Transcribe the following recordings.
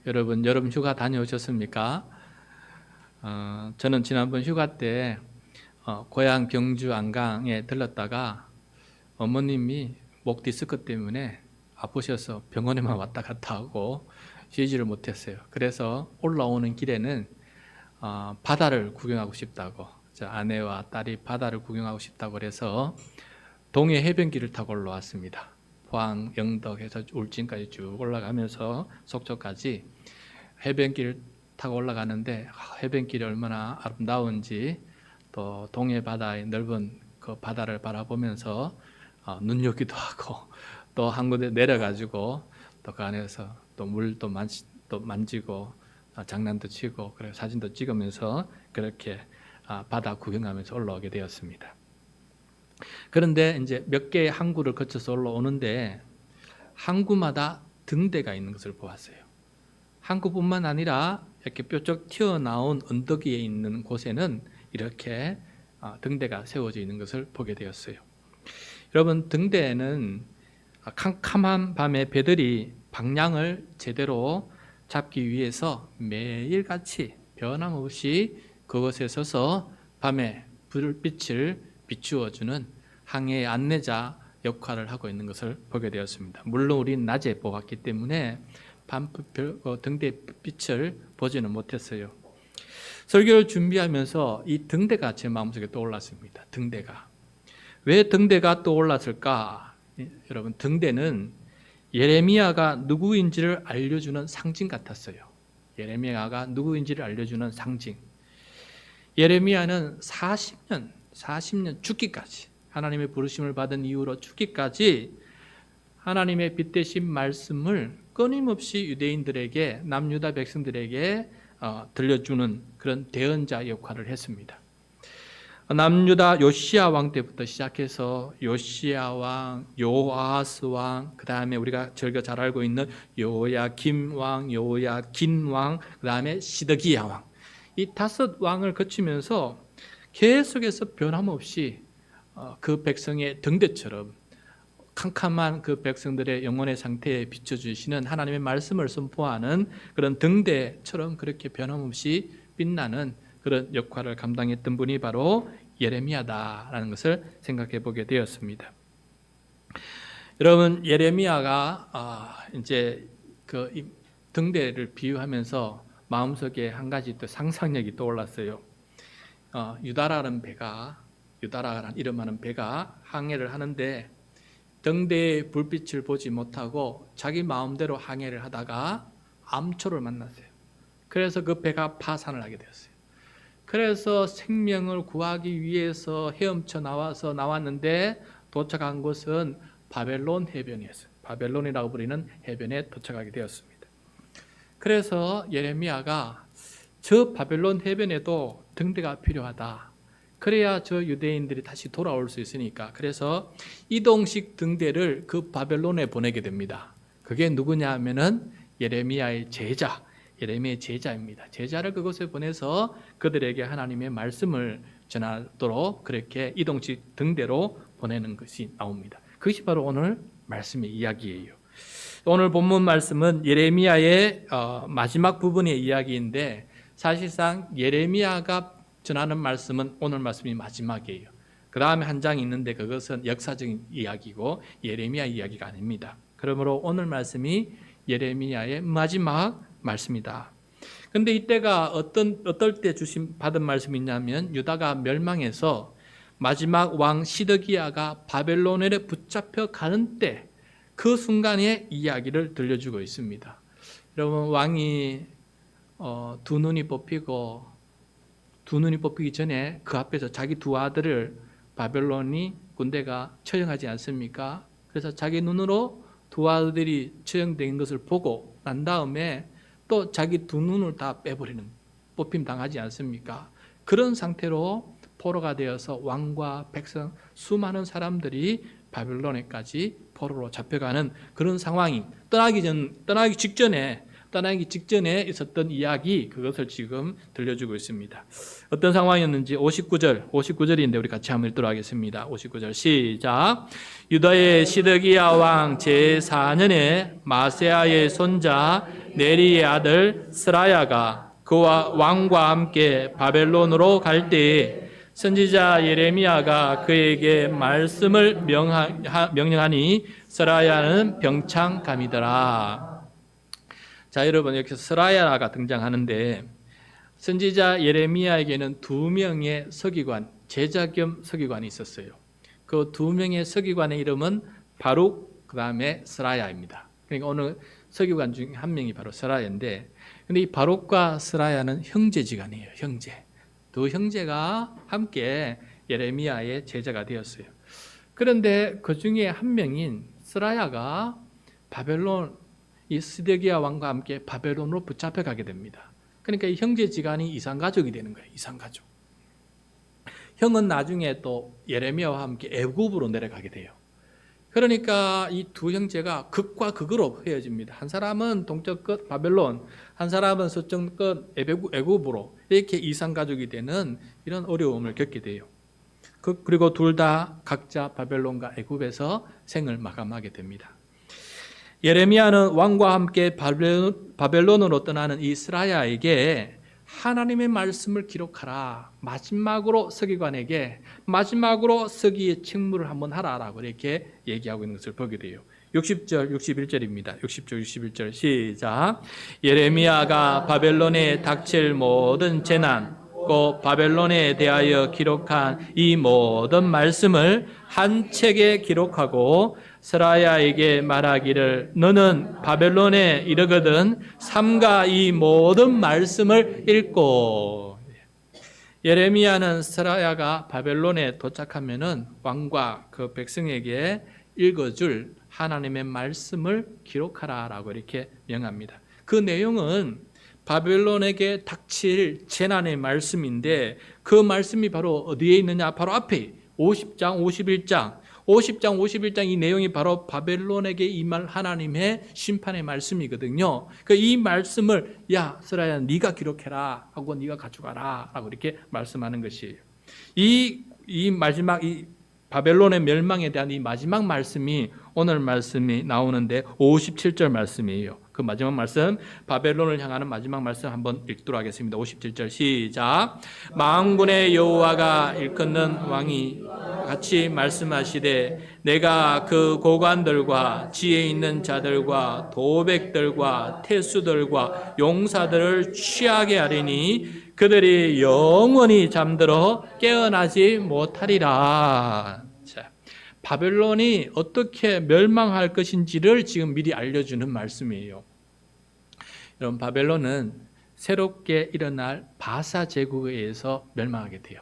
여러분 여름 휴가 다녀오셨습니까? 저는 지난번 휴가 때 고향 경주 안강에 들렀다가 어머님이 목 디스크 때문에 아프셔서 병원에만 왔다 갔다 하고 쉬지를 못했어요. 그래서 올라오는 길에는 바다를 구경하고 싶다고, 저 아내와 딸이 바다를 구경하고 싶다고 그래서 동해 해변길을 타고 올라왔습니다. 포항, 영덕에서 울진까지 쭉 올라가면서 속초까지 해변길 타고 올라가는데 해변길이 얼마나 아름다운지, 또 동해 바다의 넓은 그 바다를 바라보면서 눈여기도 하고, 또 한 군데 내려가지고 또 그 안에서 또 물도 만지고 장난도 치고 그리고 사진도 찍으면서 그렇게 바다 구경하면서 올라오게 되었습니다. 그런데 이제 몇 개의 항구를 거쳐서 올라오는데 항구마다 등대가 있는 것을 보았어요. 항구뿐만 아니라 이렇게 뾰족 튀어나온 언덕 위에 있는 곳에는 이렇게 등대가 세워져 있는 것을 보게 되었어요. 여러분, 등대에는 캄캄한 밤에 배들이 방향을 제대로 잡기 위해서 매일같이 변함없이 그곳에 서서 밤에 불빛을 비추어주는 항해의 안내자 역할을 하고 있는 것을 보게 되었습니다. 물론 우리는 낮에 보았기 때문에 등대 빛을 보지는 못했어요. 설교를 준비하면서 이 등대가 제 마음속에 떠올랐습니다. 등대가. 왜 등대가 떠올랐을까? 여러분, 등대는 예레미야가 누구인지를 알려주는 상징 같았어요. 예레미야가 누구인지를 알려주는 상징. 예레미야는 40년 죽기까지, 하나님의 부르심을 받은 이후로 죽기까지 하나님의 빛되신 말씀을 끊임없이 유대인들에게, 남유다 백성들에게 들려주는 그런 대언자 역할을 했습니다. 남유다 요시야 왕 때부터 시작해서 요시야 왕, 요아스 왕, 그 다음에 우리가 즐겨 잘 알고 있는 요야김 왕, 요야긴 왕, 그 다음에 시드기야 왕, 이 5 왕을 거치면서 계속해서 변함없이 그 백성의 등대처럼 캄캄한 그 백성들의 영혼의 상태에 비춰주시는 하나님의 말씀을 선포하는 그런 등대처럼 그렇게 변함없이 빛나는 그런 역할을 감당했던 분이 바로 예레미야다라는 것을 생각해 보게 되었습니다. 여러분, 예레미야가 이제 그 등대를 비유하면서 마음속에 한 가지 또 상상력이 떠올랐어요. 유다라는 이름하는 배가 항해를 하는데 등대의 불빛을 보지 못하고 자기 마음대로 항해를 하다가 암초를 만났어요. 그래서 그 배가 파산을 하게 되었어요. 그래서 생명을 구하기 위해서 헤엄쳐 나왔는데 도착한 곳은 바벨론 해변이었어요. 바벨론이라고 부르는 해변에 도착하게 되었습니다. 그래서 예레미야가 저 바벨론 해변에도 등대가 필요하다. 그래야 저 유대인들이 다시 돌아올 수 있으니까. 그래서 이동식 등대를 그 바벨론에 보내게 됩니다. 그게 누구냐 하면은 예레미야의 제자입니다. 제자를 그곳에 보내서 그들에게 하나님의 말씀을 전하도록 그렇게 이동식 등대로 보내는 것이 나옵니다. 그것이 바로 오늘 말씀의 이야기예요. 오늘 본문 말씀은 예레미야의 마지막 부분의 이야기인데, 사실상 예레미야가 전하는 말씀은 오늘 말씀이 마지막이에요. 그 다음에 한 장이 있는데 그것은 역사적인 이야기고 예레미야 이야기가 아닙니다. 그러므로 오늘 말씀이 예레미야의 마지막 말씀이다. 그런데 이때가 어떨 때 받은 말씀이냐면, 유다가 멸망해서 마지막 왕 시드기야가 바벨론에 붙잡혀 가는 때, 그 순간의 이야기를 들려주고 있습니다. 여러분, 왕이 두 눈이 뽑히기 전에 그 앞에서 자기 2 아들을 바벨론이 군대가 처형하지 않습니까? 그래서 자기 눈으로 2 아들이 처형된 것을 보고 난 다음에 또 자기 2 눈을 다 빼버리는, 뽑힘 당하지 않습니까? 그런 상태로 포로가 되어서 왕과 백성, 수많은 사람들이 바벨론에까지 포로로 잡혀가는 그런 상황이, 떠나기 직전에 떠나기 직전에 있었던 이야기, 그것을 지금 들려주고 있습니다. 어떤 상황이었는지 59절인데 우리 같이 한번 읽도록 하겠습니다. 59절 시작. 유다의 시드기야 왕 제4년에 마세아의 손자 네리의 아들 스라야가 그와 왕과 함께 바벨론으로 갈 때에 선지자 예레미야가 그에게 말씀을 명령하니 스라야는 병창감이더라. 자, 여러분, 여기서 스라야가 등장하는데 선지자 예레미야에게는 두 명의 서기관, 제자 겸 서기관이 있었어요. 그 두 명의 서기관의 이름은 바룩, 그 다음에 스라야입니다. 그러니까 오늘 서기관 중 한 명이 바로 스라야인데, 근데 이 바룩과 스라야는 형제지간이에요. 형제. 두 형제가 함께 예레미야의 제자가 되었어요. 그런데 그 중에 한 명인 스라야가 바벨론, 이 스데기야 왕과 함께 바벨론으로 붙잡혀가게 됩니다. 그러니까 이 형제지간이 이산가족이 되는 거예요. 이산가족. 형은 나중에 또 예레미야와 함께 애굽으로 내려가게 돼요. 그러니까 이 두 형제가 극과 극으로 헤어집니다. 한 사람은 동쪽 끝 바벨론, 한 사람은 서쪽 끝 애굽으로 이렇게 이산가족이 되는 이런 어려움을 겪게 돼요. 그리고 둘 다 각자 바벨론과 애굽에서 생을 마감하게 됩니다. 예레미야는 왕과 함께 바벨론으로 떠나는 이 스라야에게 하나님의 말씀을 기록하라. 마지막으로 서기관에게 마지막으로 서기의 책무를 한번 하라라고 이렇게 얘기하고 있는 것을 보게 돼요. 60절, 61절입니다. 60절, 61절 시작. 예레미야가 바벨론에 닥칠 모든 재난, 곧 바벨론에 대하여 기록한 이 모든 말씀을 한 책에 기록하고 스라야에게 말하기를 너는 바벨론에 이르거든 삼가 이 모든 말씀을 읽고. 예레미야는 스라야가 바벨론에 도착하면은 왕과 그 백성에게 읽어줄 하나님의 말씀을 기록하라라고 이렇게 명합니다. 그 내용은 바벨론에게 닥칠 재난의 말씀인데 그 말씀이 바로 어디에 있느냐? 바로 앞에 50장, 51장 이 내용이 바로 바벨론에게 임할 하나님의 심판의 말씀이거든요. 이 말씀을 야 스라야 네가 기록해라 하고 네가 가져가라 라고 이렇게 말씀하는 것이에요. 이 마지막 이 바벨론의 멸망에 대한 이 마지막 말씀이 오늘 말씀이 나오는데 57절 말씀이에요. 그 마지막 말씀, 바벨론을 향하는 마지막 말씀 한번 읽도록 하겠습니다. 57절 시작. 만군의 여호와가 일컫는 왕이 같이 말씀하시되 내가 그 고관들과 지혜 있는 자들과 도백들과 태수들과 용사들을 취하게 하리니 그들이 영원히 잠들어 깨어나지 못하리라. 자, 바벨론이 어떻게 멸망할 것인지를 지금 미리 알려주는 말씀이에요. 여러분, 바벨론은 새롭게 일어날 바사 제국에 의해서 멸망하게 돼요.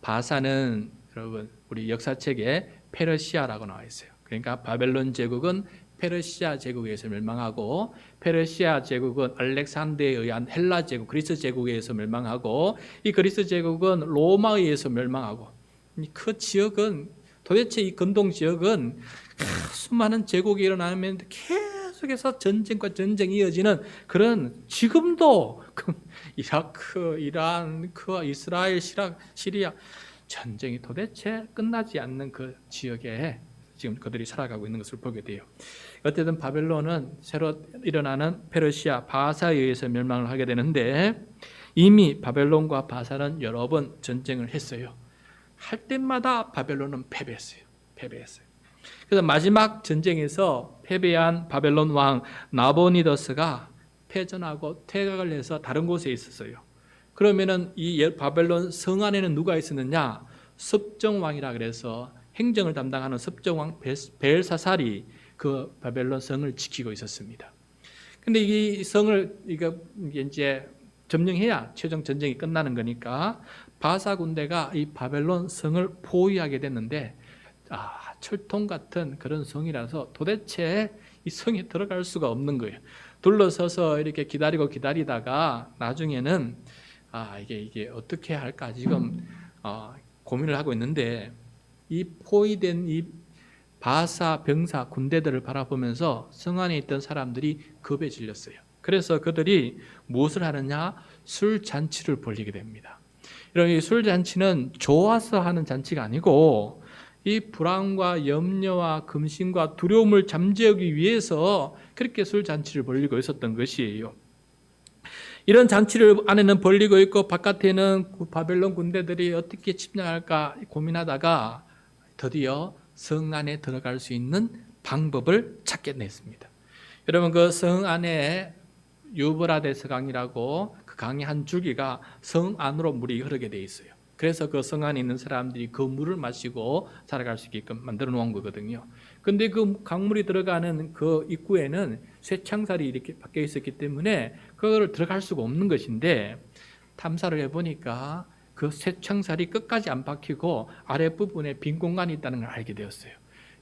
바사는 여러분 우리 역사책에 페르시아라고 나와 있어요. 그러니까 바벨론 제국은 페르시아 제국에 의해서 멸망하고 페르시아 제국은 알렉산더에 의한 헬라 제국, 그리스 제국에 의해서 멸망하고 이 그리스 제국은 로마에 의해서 멸망하고 그 지역은 도대체 이 근동 지역은 수많은 제국이 일어나면 계속해서 전쟁과 전쟁이 이어지는 그런 지금도 이라크, 이란, 이스라엘, 시리아 전쟁이 도대체 끝나지 않는 그 지역에 지금 그들이 살아가고 있는 것을 보게 돼요. 어쨌든 바벨론은 새로 일어나는 페르시아 바사에 의해서 멸망을 하게 되는데 이미 바벨론과 바사는 여러 번 전쟁을 했어요. 할 때마다 바벨론은 패배했어요. 그래서 마지막 전쟁에서 패배한 바벨론 왕 나보니더스가 패전하고 퇴각을 해서 다른 곳에 있었어요. 그러면은 이 바벨론 성 안에는 누가 있었느냐? 섭정왕이라 그래서 행정을 담당하는 섭정왕 벨사살이 그 바벨론 성을 지키고 있었습니다. 근데 이 성을 이제 점령해야 최종 전쟁이 끝나는 거니까 바사 군대가 이 바벨론 성을 포위하게 됐는데 철통 같은 그런 성이라서 도대체 이 성에 들어갈 수가 없는 거예요. 둘러서서 이렇게 기다리다가 나중에는 이게 어떻게 할까 지금 고민을 하고 있는데 이 포위된 이 바사 병사 군대들을 바라보면서 성 안에 있던 사람들이 겁에 질렸어요. 그래서 그들이 무엇을 하느냐? 술 잔치를 벌이게 됩니다. 이런 이 술 잔치는 좋아서 하는 잔치가 아니고 이 불안과 염려와 근심과 두려움을 잠재우기 위해서 그렇게 술 잔치를 벌이고 있었던 것이에요. 이런 잔치를 안에는 벌리고 있고 바깥에는 바벨론 군대들이 어떻게 침략할까 고민하다가 드디어 성 안에 들어갈 수 있는 방법을 찾게 됐습니다. 여러분, 그 성 안에 유브라데스 강이라고 그 강의 한 줄기가 성 안으로 물이 흐르게 돼 있어요. 그래서 그 성 안에 있는 사람들이 그 물을 마시고 살아갈 수 있게끔 만들어 놓은 거거든요. 근데 그 강물이 들어가는 그 입구에는 쇠창살이 이렇게 박혀 있었기 때문에 그거를 들어갈 수가 없는 것인데, 탐사를 해보니까 그 쇠창살이 끝까지 안 박히고 아랫부분에 빈 공간이 있다는 걸 알게 되었어요.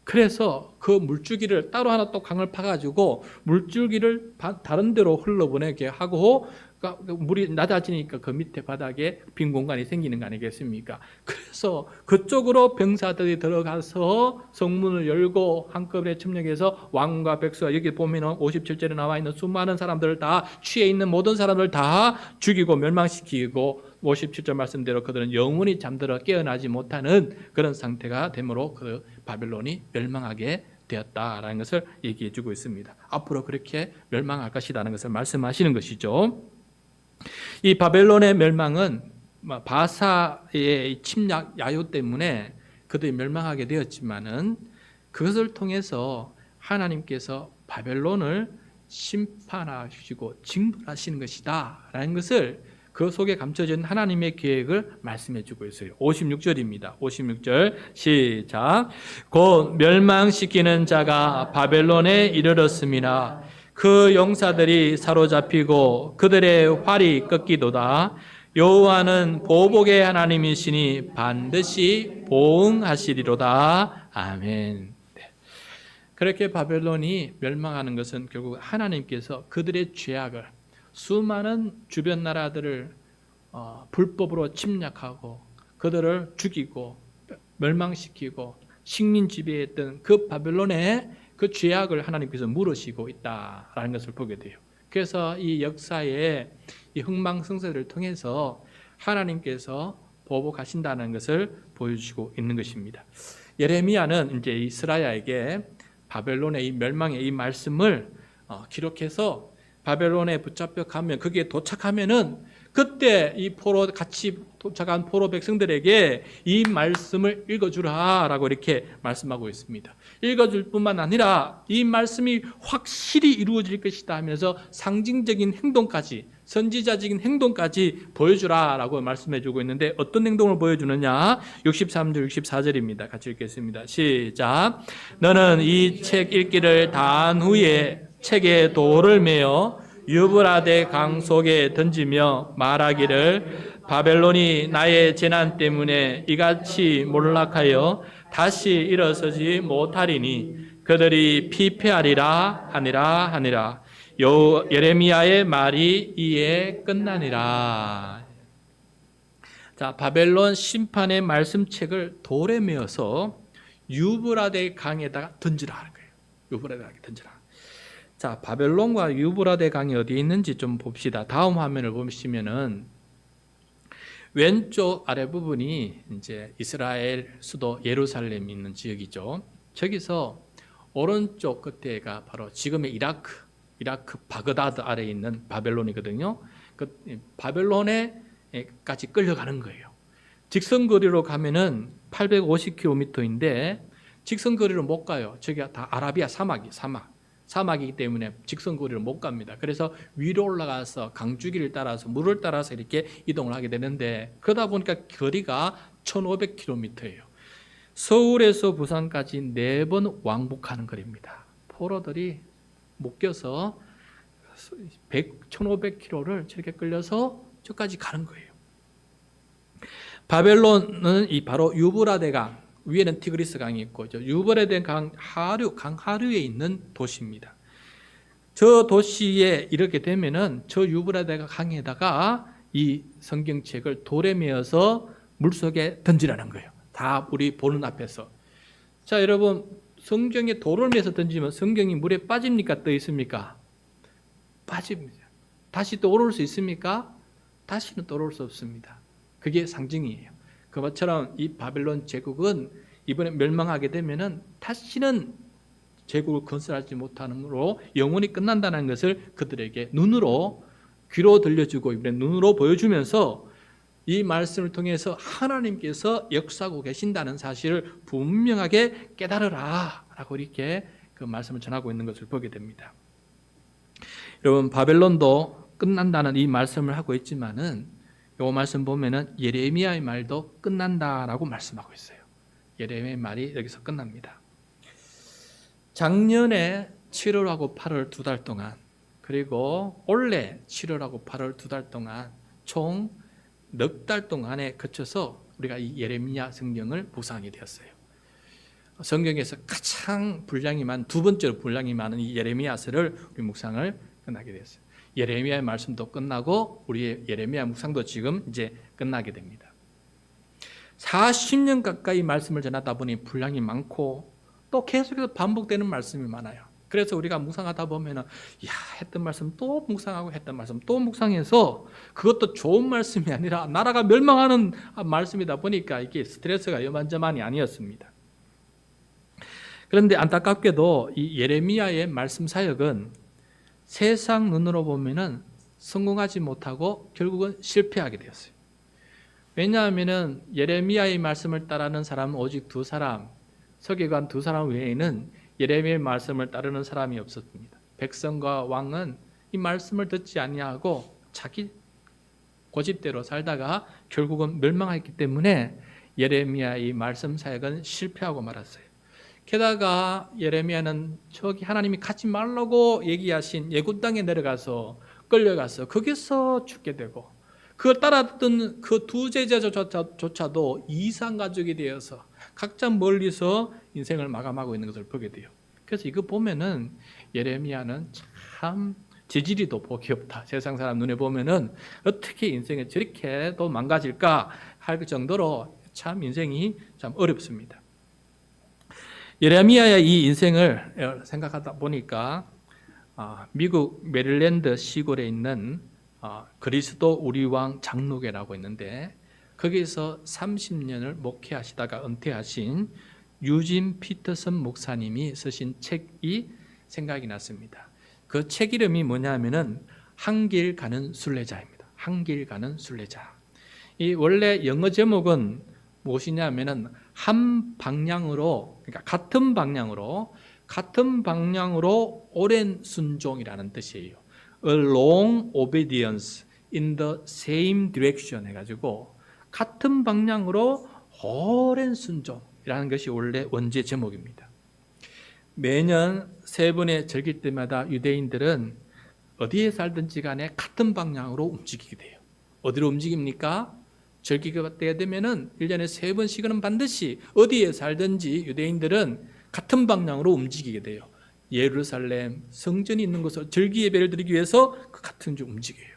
그래서 그 물줄기를 따로 하나 또 강을 파가지고 물줄기를 다른 데로 흘러보내게 하고, 그러니까 물이 낮아지니까 그 밑에 바닥에 빈 공간이 생기는 거 아니겠습니까? 그래서 그쪽으로 병사들이 들어가서 성문을 열고 한꺼번에 침략해서 왕과 백수가, 여기 보면 57절에 나와 있는 수많은 사람들을 다, 취해 있는 모든 사람들을 다 죽이고 멸망시키고, 57절 말씀대로 그들은 영원히 잠들어 깨어나지 못하는 그런 상태가 되므로 그 바벨론이 멸망하게 되었다라는 것을 얘기해 주고 있습니다. 앞으로 그렇게 멸망할 것이라는 것을 말씀하시는 것이죠. 이 바벨론의 멸망은 바사의 침략 야요 때문에 그들이 멸망하게 되었지만은 그것을 통해서 하나님께서 바벨론을 심판하시고 징벌하시는 것이다라는 것을 그 속에 감춰진 하나님의 계획을 말씀해 주고 있어요. 56절입니다. 56절 시작. 곧 멸망시키는 자가 바벨론에 이르렀음이나 그 용사들이 사로잡히고 그들의 활이 꺾이도다. 여호와는 보복의 하나님이시니 반드시 보응하시리로다. 아멘. 그렇게 바벨론이 멸망하는 것은 결국 하나님께서 그들의 죄악을, 수많은 주변 나라들을 불법으로 침략하고 그들을 죽이고 멸망시키고 식민 지배했던 그 바벨론의 그 죄악을 하나님께서 물으시고 있다라는 것을 보게 돼요. 그래서 이 역사의 이 흥망성쇠를 통해서 하나님께서 보복하신다는 것을 보여주시고 있는 것입니다. 예레미야는 이제 이스라엘에게 바벨론의 이 멸망의 이 말씀을 기록해서 바벨론에 붙잡혀 가면, 거기에 도착하면은 그때 이 포로, 같이 도착한 포로 백성들에게 이 말씀을 읽어주라라고 이렇게 말씀하고 있습니다. 읽어줄 뿐만 아니라 이 말씀이 확실히 이루어질 것이다 하면서 상징적인 행동까지, 선지자적인 행동까지 보여주라라고 말씀해주고 있는데, 어떤 행동을 보여주느냐? 63절 64절입니다. 같이 읽겠습니다. 시작. 너는 이 책 읽기를 다 한 후에 책에 돌을 메어 유브라데 강 속에 던지며 말하기를 바벨론이 나의 재난 때문에 이같이 몰락하여 다시 일어서지 못하리니 그들이 피폐하리라 하니라. 예레미야의 말이 이에 끝나니라. 자, 바벨론 심판의 말씀책을 돌에 메어서 유브라데 강에다가 던지라 하는 거예요. 유브라데 강에 던지라. 자, 바벨론과 유브라데 강이 어디에 있는지 좀 봅시다. 다음 화면을 보시면은 왼쪽 아래 부분이 이제 이스라엘 수도 예루살렘이 있는 지역이죠. 저기서 오른쪽 끝에가 바로 지금의 이라크 바그다드 아래에 있는 바벨론이거든요. 그 바벨론에까지 끌려가는 거예요. 직선거리로 가면은 850km인데 직선거리로 못 가요. 저기가 다 아라비아 사막이기 때문에 직선거리를 못 갑니다. 그래서 위로 올라가서 강줄기를 따라서 물을 따라서 이렇게 이동을 하게 되는데, 그러다 보니까 거리가 1500km예요. 서울에서 부산까지 4번 왕복하는 거리입니다. 포로들이 묶여서 1500km를 저렇게 끌려서 저까지 가는 거예요. 바벨론은 이 바로 유브라데 강, 위에는 티그리스 강이 있고 유브라데 강 하류에 있는 도시입니다. 저 도시에 이렇게 되면은 저 유브라데 강에다가 이 성경책을 돌에 메어서 물속에 던지라는 거예요. 다 우리 보는 앞에서. 자, 여러분, 성경에 돌을 메어서 던지면 성경이 물에 빠집니까? 떠 있습니까? 빠집니다. 다시 떠오를 수 있습니까? 다시는 떠오를 수 없습니다. 그게 상징이에요. 그것처럼 이 바벨론 제국은 이번에 멸망하게 되면은 다시는 제국을 건설하지 못하는으로 영원히 끝난다는 것을 그들에게 눈으로, 귀로 들려주고 이번에 눈으로 보여주면서 이 말씀을 통해서 하나님께서 역사하고 계신다는 사실을 분명하게 깨달으라 라고 이렇게 그 말씀을 전하고 있는 것을 보게 됩니다. 여러분, 바벨론도 끝난다는 이 말씀을 하고 있지만은 이 말씀 보면은 예레미야의 말도 끝난다라고 말씀하고 있어요. 예레미야의 말이 여기서 끝납니다. 작년에 7월하고 8월 2달 동안, 그리고 올해 7월하고 8월 2달 동안 총 넉 달 동안에 거쳐서 우리가 이 예레미야 성경을 묵상하게 되었어요. 성경에서 가장 분량이 많은, 두 번째로 분량이 많은 이 예레미야서를 우리 묵상을 끝나게 되었어요. 예레미야의 말씀도 끝나고 우리의 예레미야 묵상도 지금 이제 끝나게 됩니다. 40년 가까이 말씀을 전하다 보니 분량이 많고 또 계속해서 반복되는 말씀이 많아요. 그래서 우리가 묵상하다 보면은 했던 말씀 또 묵상하고 했던 말씀 또 묵상해서 그것도 좋은 말씀이 아니라 나라가 멸망하는 말씀이다 보니까 이게 스트레스가 이만저만이 아니었습니다. 그런데 안타깝게도 이 예레미야의 말씀 사역은 세상 눈으로 보면은 성공하지 못하고 결국은 실패하게 되었어요. 왜냐하면은 예레미야의 말씀을 따르는 사람은 오직 두 사람, 서기관 두 사람 외에는 예레미야의 말씀을 따르는 사람이 없었습니다. 백성과 왕은 이 말씀을 듣지 아니하고 자기 고집대로 살다가 결국은 멸망했기 때문에 예레미야의 말씀 사역은 실패하고 말았어요. 게다가 예레미야는 저기 하나님이 가지 말라고 얘기하신 예굽 땅에 내려가서 끌려가서 거기서 죽게 되고, 그걸 따랐던 그 두 제자조차도 이상 가족이 되어서 각자 멀리서 인생을 마감하고 있는 것을 보게 돼요. 그래서 이거 보면은 예레미야는 참 재질이도 복이 없다. 세상 사람 눈에 보면은 어떻게 인생이 저렇게 또 망가질까 할 정도로 참 인생이 참 어렵습니다. 예레미야의 이 인생을 생각하다 보니까 미국 메릴랜드 시골에 있는 그리스도 우리 왕 장로교라고 있는데 거기서 30년을 목회하시다가 은퇴하신 유진 피터슨 목사님이 쓰신 책이 생각이 났습니다. 그 책 이름이 뭐냐면은 한길 가는 순례자입니다. 한길 가는 순례자. 이 원래 영어 제목은 무엇이냐면은 한 방향으로, 그러니까 같은 방향으로 오랜 순종이라는 뜻이에요. A long obedience in the same direction 해가지고 같은 방향으로 오랜 순종이라는 것이 원래 원제 제목입니다. 매년 세 번의 절기 때마다 유대인들은 어디에 살든지 간에 같은 방향으로 움직이게 돼요. 어디로 움직입니까? 절기가 때가 되면은 1년에 세 번씩은 반드시 어디에 살든지 유대인들은 같은 방향으로 움직이게 돼요. 예루살렘 성전이 있는 곳을 절기 예배를 드리기 위해서 그 같은 줄 움직여요.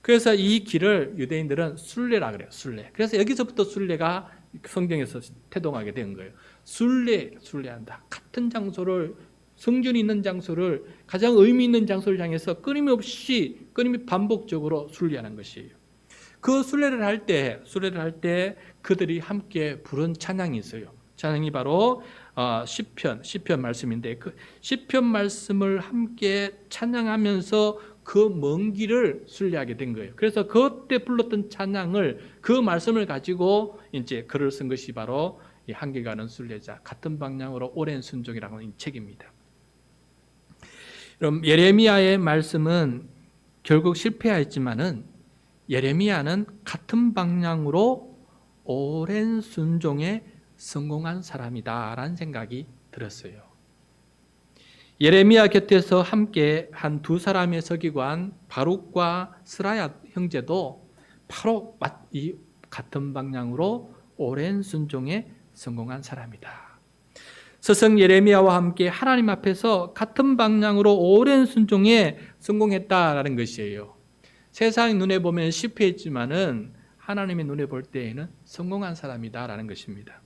그래서 이 길을 유대인들은 순례라 그래요. 순례. 그래서 여기서부터 순례가 성경에서 태동하게 된 거예요. 순례한다. 같은 장소를, 성전이 있는 장소를, 가장 의미 있는 장소를 향해서 끊임없이 반복적으로 순례하는 것이에요. 그 순례를 할 때 그들이 함께 부른 찬양이 있어요. 찬양이 바로 시편 말씀인데 그 시편 말씀을 함께 찬양하면서 그 먼 길을 순례하게 된 거예요. 그래서 그때 불렀던 찬양을, 그 말씀을 가지고 이제 글을 쓴 것이 바로 이 한길 가는 순례자, 같은 방향으로 오랜 순종이라고 하는 책입니다. 그럼 예레미야의 말씀은 결국 실패하였지만은 예레미야는 같은 방향으로 오랜 순종에 성공한 사람이다라는 생각이 들었어요. 예레미야 곁에서 함께 한 두 사람의 서기관 바룩과 스라야 형제도 바로 이 같은 방향으로 오랜 순종에 성공한 사람이다. 스승 예레미야와 함께 하나님 앞에서 같은 방향으로 오랜 순종에 성공했다라는 것이에요. 세상 눈에 보면 실패했지만은 하나님의 눈에 볼 때에는 성공한 사람이다라는 것입니다.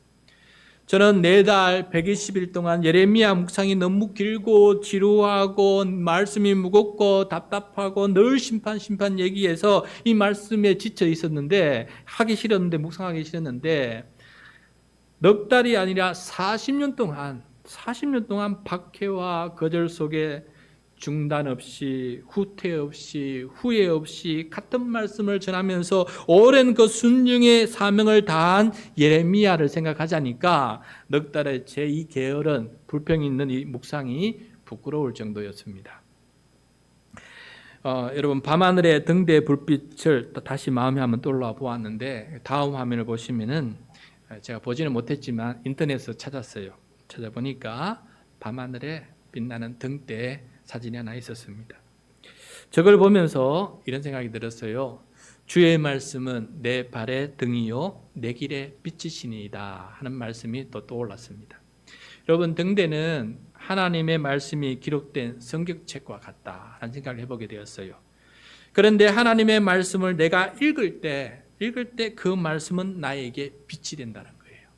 저는 4달 120일 동안 예레미야 묵상이 너무 길고 지루하고 말씀이 무겁고 답답하고 늘 심판 얘기해서 이 말씀에 지쳐 있었는데, 하기 싫었는데, 묵상하기 싫었는데, 넉 달이 아니라 40년 동안 박해와 거절 속에 중단 없이, 후퇴 없이, 후회 없이 같은 말씀을 전하면서 오랜 그 순종의 사명을 다한 예레미야를 생각하자니까 넉 달의 제 이 게으른 불평 있는 이 묵상이 부끄러울 정도였습니다. 여러분, 밤하늘의 등대의 불빛을 또 다시 마음에 한번 떠올라 보았는데, 다음 화면을 보시면은 제가 보지는 못했지만 인터넷에서 찾아보니까 밤하늘에 빛나는 등대 사진이 하나 있었습니다. 저걸 보면서 이런 생각이 들었어요. 주의 말씀은 내 발의 등이요 내 길의 빛이시니이다 하는 말씀이 또 떠올랐습니다. 여러분, 등대는 하나님의 말씀이 기록된 성경책과 같다라는 생각을 해보게 되었어요. 그런데 하나님의 말씀을 내가 읽을 때 그 말씀은 나에게 빛이 된다는 거예요.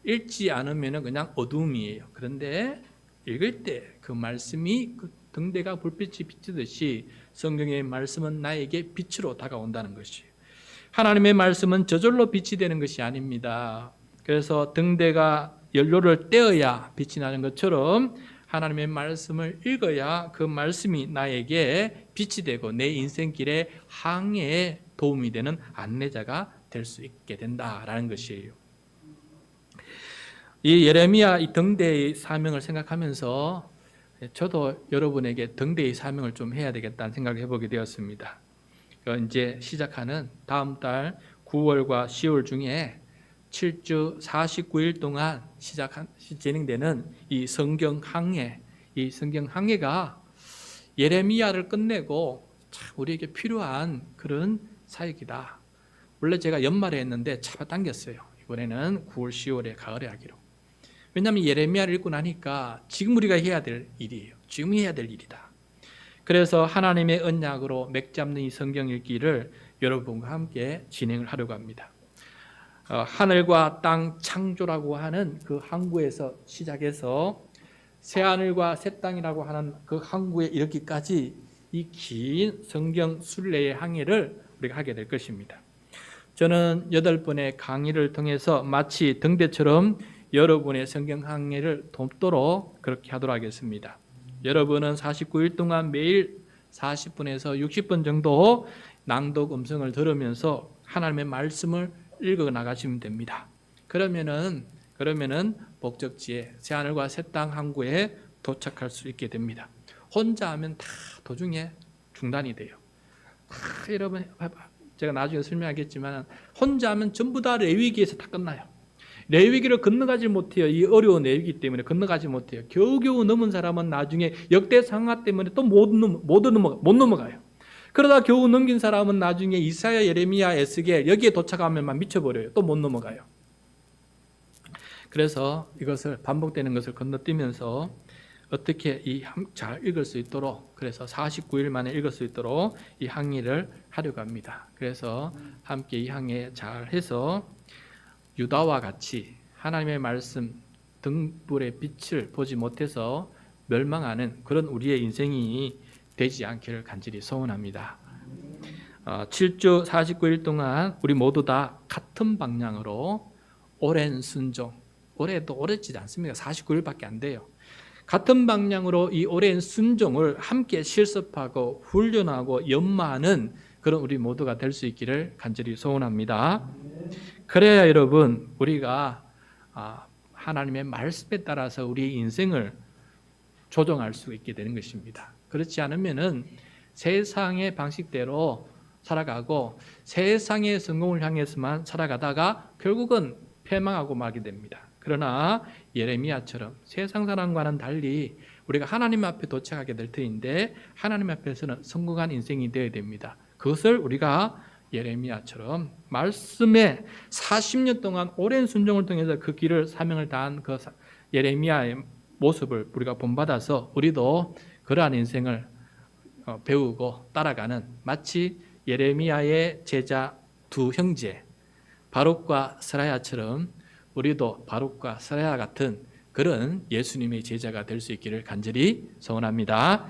읽지 않으면 그냥 어둠이에요. 그런데 읽을 때 그 말씀이 그 등대가 불빛이 비치듯이 성경의 말씀은 나에게 빛으로 다가온다는 것이에요. 하나님의 말씀은 저절로 빛이 되는 것이 아닙니다. 그래서 등대가 연료를 떼어야 빛이 나는 것처럼 하나님의 말씀을 읽어야 그 말씀이 나에게 빛이 되고 내 인생길의 항해에 도움이 되는 안내자가 될 수 있게 된다라는 것이에요. 이 예레미야 이 등대의 사명을 생각하면서 저도 여러분에게 등대의 사명을 좀 해야 되겠다는 생각을 해보게 되었습니다. 이제 시작하는 다음 달 9월과 10월 중에 7주 49일 동안 진행되는 이 성경 항해, 이 성경 항해가 예레미야를 끝내고 참 우리에게 필요한 그런 사역이다. 원래 제가 연말에 했는데 잡아당겼어요. 이번에는 9월, 10월에 가을에 하기로. 왜냐하면 예레미야를 읽고 나니까 지금 우리가 해야 될 일이에요. 지금 해야 될 일이다. 그래서 하나님의 언약으로 맥 잡는 이 성경 읽기를 여러분과 함께 진행을 하려고 합니다. 하늘과 땅 창조라고 하는 그 항구에서 시작해서 새하늘과 새 땅이라고 하는 그 항구에 이르기까지 이 긴 성경 순례의 항해를 우리가 하게 될 것입니다. 저는 8번의 강의를 통해서 마치 등대처럼 여러분의 성경 항해를 돕도록 그렇게 하도록 하겠습니다. 여러분은 49일 동안 매일 40분에서 60분 정도 낭독 음성을 들으면서 하나님의 말씀을 읽어 나가시면 됩니다. 그러면은 목적지에 새하늘과 새 땅 항구에 도착할 수 있게 됩니다. 혼자 하면 다 도중에 중단이 돼요. 여러분, 제가 나중에 설명하겠지만 혼자 하면 전부 다 레위기에서 다 끝나요. 레위기를 건너가지 못해요. 이 어려운 레위기 때문에 건너가지 못해요. 겨우겨우 넘은 사람은 나중에 역대상하 때문에 또 못 넘어가요. 그러다 겨우 넘긴 사람은 나중에 이사야, 예레미야, 에스겔 여기에 도착하면 막 미쳐버려요. 또 못 넘어가요. 그래서 이것을 반복되는 것을 건너뛰면서 어떻게 잘 읽을 수 있도록, 그래서 49일 만에 읽을 수 있도록 이 항해를 하려고 합니다. 그래서 함께 이 항해 잘 해서 유다와 같이 하나님의 말씀 등불의 빛을 보지 못해서 멸망하는 그런 우리의 인생이 되지 않기를 간절히 소원합니다. 7주 49일 동안 우리 모두 다 같은 방향으로 오랜 순종, 올해도 오래지지 않습니다. 49일밖에 안 돼요. 같은 방향으로 이 오랜 순종을 함께 실습하고 훈련하고 연마하는 그런 우리 모두가 될 수 있기를 간절히 소원합니다. 그래야 여러분, 우리가 하나님의 말씀에 따라서 우리의 인생을 조정할 수 있게 되는 것입니다. 그렇지 않으면은 세상의 방식대로 살아가고 세상의 성공을 향해서만 살아가다가 결국은 패망하고 말게 됩니다. 그러나 예레미야처럼 세상 사람과는 달리 우리가 하나님 앞에 도착하게 될 터인데 하나님 앞에서는 성공한 인생이 되어야 됩니다. 그것을 우리가 예레미야처럼 말씀에 40년 동안 오랜 순종을 통해서 그 길을 사명을 다한 그 예레미야의 모습을 우리가 본받아서 우리도 그러한 인생을 배우고 따라가는, 마치 예레미야의 제자 두 형제 바룩과 스라야처럼 우리도 바룩과 스라야 같은 그런 예수님의 제자가 될 수 있기를 간절히 소원합니다.